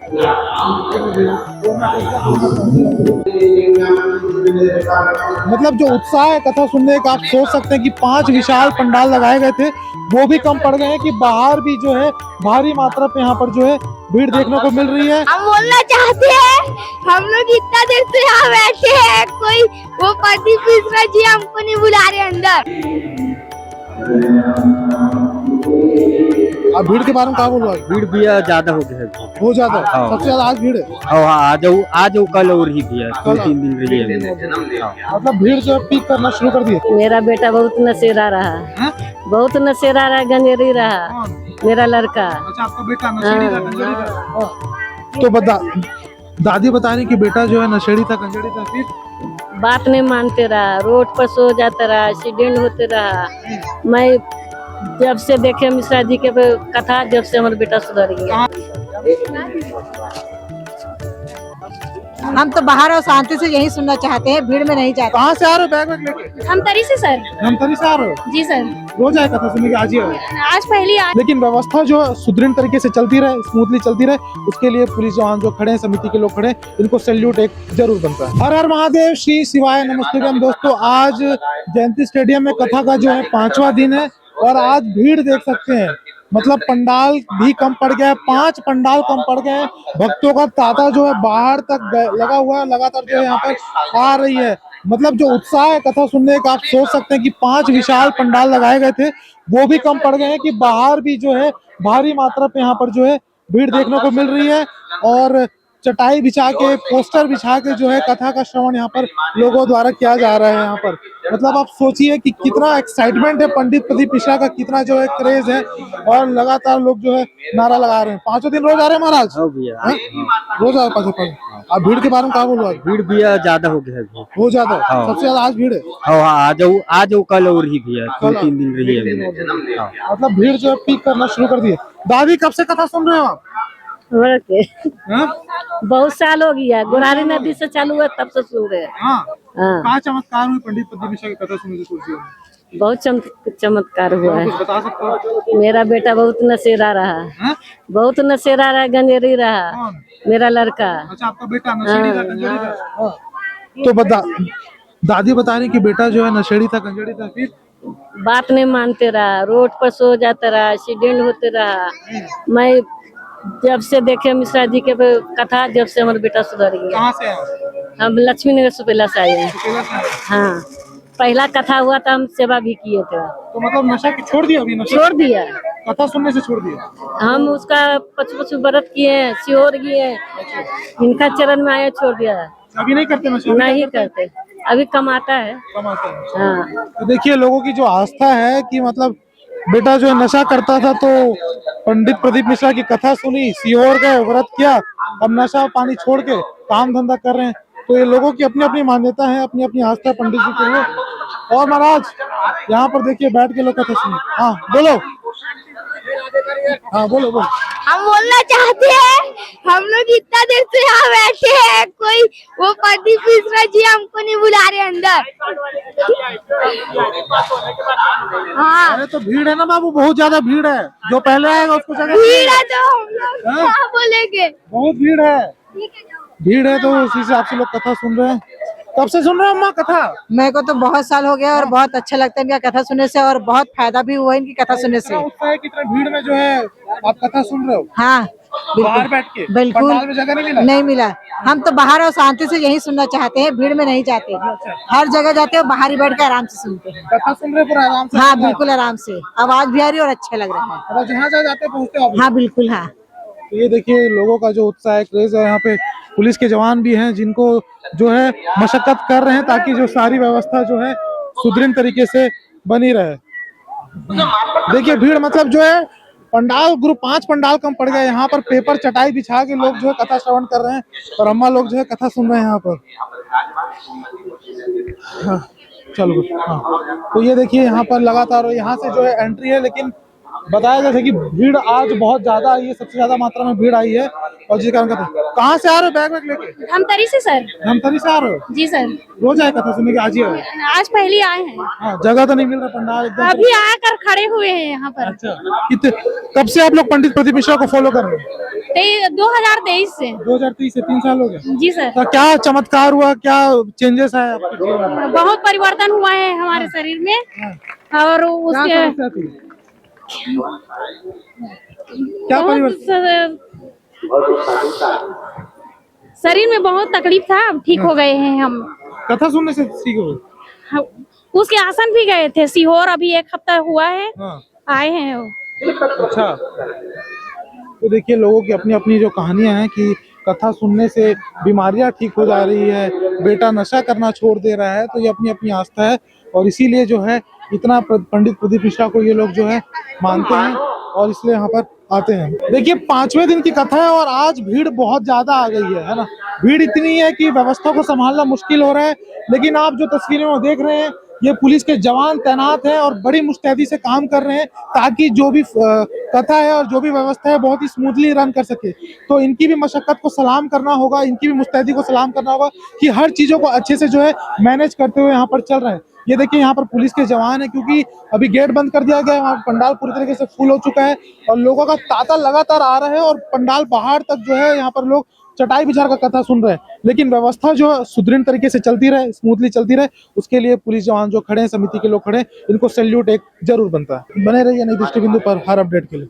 मतलब जो उत्साह है कथा सुनने का, आप सोच सकते हैं कि 5 विशाल पंडाल लगाए गए थे, वो भी कम पड़ गए हैं कि बाहर भी जो है भारी मात्रा पे यहाँ पर जो है भीड़ देखने को मिल रही है। हम बोलना चाहते हैं, हम लोग इतना देर से यहाँ बैठे हैं, कोई वो प्रदीप मिश्रा जी हमको नहीं बुला रहे अंदर। अब भीड़ के बारे में क्या बोलो? भीड़ भी ज्यादा हो गया है, बहुत ज्यादा, सबसे ज्यादा आज भीड़ है। आज कल और ही भी है, 2-3 दिन रही है। मतलब भीड़ जो है पीक करना शुरू कर दी है। मेरा बेटा बहुत नशेरा रहा, बहुत नशेरा रहा, गंजेरी रहा मेरा लड़का। अच्छा, आपका बेटा नशेड़ी था, गंजेड़ी था। तो दादी बता रही कि बेटा जो है नशेड़ी था, गंजेड़ी था, फिर बात नहीं मानते रहा, रोड पर सो जाता रहा, एक्सीडेंट होते रहा। मैं जब से देखे मिश्रा जी के कथा, जब से हमारा बेटा सुधर गया। हम तो बाहर और शांति से यही सुनना चाहते हैं, भीड़ में नहीं जाते। कहाँ से आ रहे हो बैग वैग लेके? हम तरी से सर। हम तरी से आ रहे हो? जी सर। रोज आए कथा सुनने के? आज ही आए? आज पहली आज। लेकिन व्यवस्था जो सुदृढ़ तरीके से चलती रहे, स्मूथली चलती रहे, उसके लिए पुलिस जवान जो खड़े हैं, समिति के लोग खड़े हैं, इनको सैल्यूट एक जरूर बनता है। हर हर महादेव, श्री शिवाय नमस्ते। दोस्तों, आज जयंती स्टेडियम में कथा का जो है 5वां दिन है और आज भीड़ देख सकते हैं। मतलब पंडाल भी कम पड़ गया है, 5 पंडाल कम पड़ गए हैं। भक्तों का तांता जो है बाहर तक लगा हुआ है, लगातार जो है यहाँ पर आ रही है। मतलब जो उत्साह है कथा सुनने का, आप सोच सकते हैं कि 5 विशाल पंडाल लगाए गए थे, वो भी कम पड़ गए हैं कि बाहर भी जो है भारी मात्रा पे यहाँ पर जो है भीड़ देखने को मिल रही है। और चटाई बिछा के, पोस्टर बिछा के जो है कथा का श्रवण यहाँ पर लोगों द्वारा किया जा रहा है। यहाँ पर मतलब आप सोचिए कि कितना एक्साइटमेंट है, पंडित प्रदीप मिश्रा का कितना जो है क्रेज है, और लगातार लोग जो है नारा लगा रहे हैं। 5 दिन रोज आ रहे हैं महाराज? रोज आ रहे 5 अब भीड़ के बारे में क्या बोलो? भीड़ भी ज्यादा हो गया है, बहुत ज्यादा, सबसे ज्यादा आज भीड़ है। आज कल और ही भी है, 2-3 दिन रही है। मतलब भीड़ जो है पीक करना शुरू कर दी है। दादी, कब से कथा सुन रहे हो आप? बहुत साल हो गया, गोरारी नदी से चालू है, तब से सुन रहे हैं। क्या चमत्कार हुए पंडित प्रदीप मिश्रा की कथा सुनने से? बहुत चमत्कार हुआ है। बता सकते हो? मेरा बेटा बहुत नशेरा रहा, बहुत नशेरा रहा, गंजेरी रहा मेरा लड़का। अच्छा, आपका बेटा नशेड़ी था, गंजेड़ी था। तो दादी बता रही कि बेटा जो है नशेड़ी था, गंजेड़ी था, फिर बात नहीं मानते रहा, रोड पर सो जाता रहा, एक्सीडेंट होते रहा। मैं जब से देखे मिश्रा जी के कथा, जब से हमारा बेटा सुधर गया। कहाँ से आए? हम लक्ष्मी नगर सुपेला से आए हैं। हाँ, पहला कथा हुआ था, हम सेवा भी किए थे। तो मतलब नशा छोड़ दिया? अभी नशा छोड़ दिया, कथा सुनने से छोड़ दिया। हम उसका 25 व्रत किए, सियोर किए, इनका चरण में आए, छोड़ दिया। अभी नहीं करते नशा? नहीं करते, अभी कमाता है। हाँ, तो देखिए लोगों की जो आस्था है कि मतलब बेटा जो नशा करता था, तो पंडित प्रदीप मिश्रा की कथा सुनी, सियोर गए, व्रत किया, अब नशा पानी छोड़ के काम धंधा कर रहे हैं। तो ये लोगों की अपनी अपनी मान्यता है, अपनी अपनी आस्था पंडित जी के लिए। और महाराज यहाँ पर देखिए बैठ के लोग कथा सुनिए। हाँ बोलो, हाँ बोलो। हम बोलना चाहते हैं, हम लोग इतना देर से यहाँ बैठे हैं, कोई वो प्रदीप मिश्रा जी हमको नहीं बुला रहे अंदर। हाँ, अरे तो भीड़ है ना बाबू, बहुत ज्यादा भीड़ है। जो पहले आएगा उसको जगह भीड़ है तो हम लोग क्या बोलेंगे? बहुत भीड़ है तो उसी से आपसे लोग कथा सुन रहे हैं। कब से सुन रहे हो अम्मा कथा? मेरे को तो बहुत साल हो गया और बहुत अच्छा लगता है इनका कथा सुनने से, और बहुत फायदा भी हुआ इनकी कथा सुनने से। कितना भीड़ में जो है आप कथा सुन रहे हो? हाँ, बाहर बैठ के? बिल्कुल पंडाल में जगह नहीं मिला? नहीं मिला। हम तो बाहर और शांति से यही सुनना चाहते हैं, भीड़ में नहीं जाते। हर जगह जाते हो, बाहर ही बैठ के आराम से सुनते हैं। कथा सुन रहे पूरा आराम से? हाँ बिल्कुल आराम से, आवाज भी आ रही है और अच्छा लग रहा है। जहाँ जहाँ जाते पहुँचते हो? हाँ बिल्कुल। हाँ, तो ये देखिए लोगों का जो उत्साह है, क्रेज है। यहाँ पे पुलिस के जवान भी हैं जिनको जो है मशक्कत कर रहे हैं ताकि जो सारी व्यवस्था जो है सुदृढ़ तरीके से बनी रहे। देखिए भीड़ मतलब जो है पंडाल ग्रुप 5 पंडाल कम पड़ गए। यहाँ पर पेपर चटाई बिछा के लोग जो है कथा श्रवण कर रहे हैं और अम्मा लोग जो है कथा सुन रहे हैं यहाँ पर। हाँ, चलो। हाँ, तो ये देखिए यहाँ पर लगातार यहाँ से जो है एंट्री है, लेकिन बताया जैसे कि भीड़ आज बहुत ज्यादा आई है, सबसे ज्यादा मात्रा में भीड़ आई है और जिस कारण कथा। कहाँ से आ रहे हो बैग वैग लेके? धमतरी से सर। धमतरी से आ रहे हो? जी सर। रोज आए कथा सुनने के? आज ही आए? आज पहले आए हैं। हाँ, जगह तो नहीं मिल रहा, पंडाल एकदम। अभी आकर खड़े हुए हैं यहाँ पर। अच्छा, कितने कब से आप लोग पंडित प्रदीप मिश्रा को फॉलो कर रहे हो? 2023 से। 2023 से 3 साल हो गए। जी सर। तो क्या चमत्कार हुआ, क्या चेंजेस है आपके जीवन में? बहुत परिवर्तन हुआ है हमारे शरीर में और क्या उसके समस्या थी? क्या परिवर्तन? शरीर में बहुत तकलीफ था, अब ठीक हो गए हैं हम। कथा सुनने से ठीक हो गए? उसके आसन भी गए थे सीहोर, अभी 1 हफ्ता हुआ है। हाँ। आए हैं वो। अच्छा, तो देखिए लोगों की अपनी अपनी जो कहानियां हैं कि कथा सुनने से बीमारियां ठीक हो जा रही है, बेटा नशा करना छोड़ दे रहा है, तो ये अपनी अपनी आस्था है और इसीलिए जो है इतना पंडित प्रदीप मिश्रा को ये लोग जो है मानते हैं और इसलिए यहाँ पर आते हैं। देखिए 5वें दिन की कथा है और आज भीड़ बहुत ज्यादा आ गई है ना। भीड़ इतनी है कि व्यवस्था को संभालना मुश्किल हो रहा है, लेकिन आप जो तस्वीरें में देख रहे हैं ये पुलिस के जवान तैनात हैं और बड़ी मुस्तैदी से काम कर रहे हैं ताकि जो भी कथा है और जो भी व्यवस्था है बहुत ही स्मूथली रन कर सके। तो इनकी भी मशक्कत को सलाम करना होगा, इनकी भी मुस्तैदी को सलाम करना होगा कि हर चीजों को अच्छे से जो है मैनेज करते हुए यहाँ पर चल रहे हैं। ये देखिए यहाँ पर पुलिस के जवान है क्योंकि अभी गेट बंद कर दिया गया है, वहाँ पंडाल पूरी तरीके से फुल हो चुका है और लोगों का तांता लगातार आ रहा है और पंडाल बाहर तक जो है यहाँ पर लोग चटाई बिछा कर कथा सुन रहे हैं। लेकिन व्यवस्था जो है सुदृढ़ तरीके से चलती रहे, स्मूथली चलती रहे, उसके लिए पुलिस जवान जो खड़े हैं, समिति के लोग खड़े हैं, इनको सैल्यूट एक जरूर बनता है। बने रहिए नई दृष्टि बिंदु पर हर अपडेट के लिए।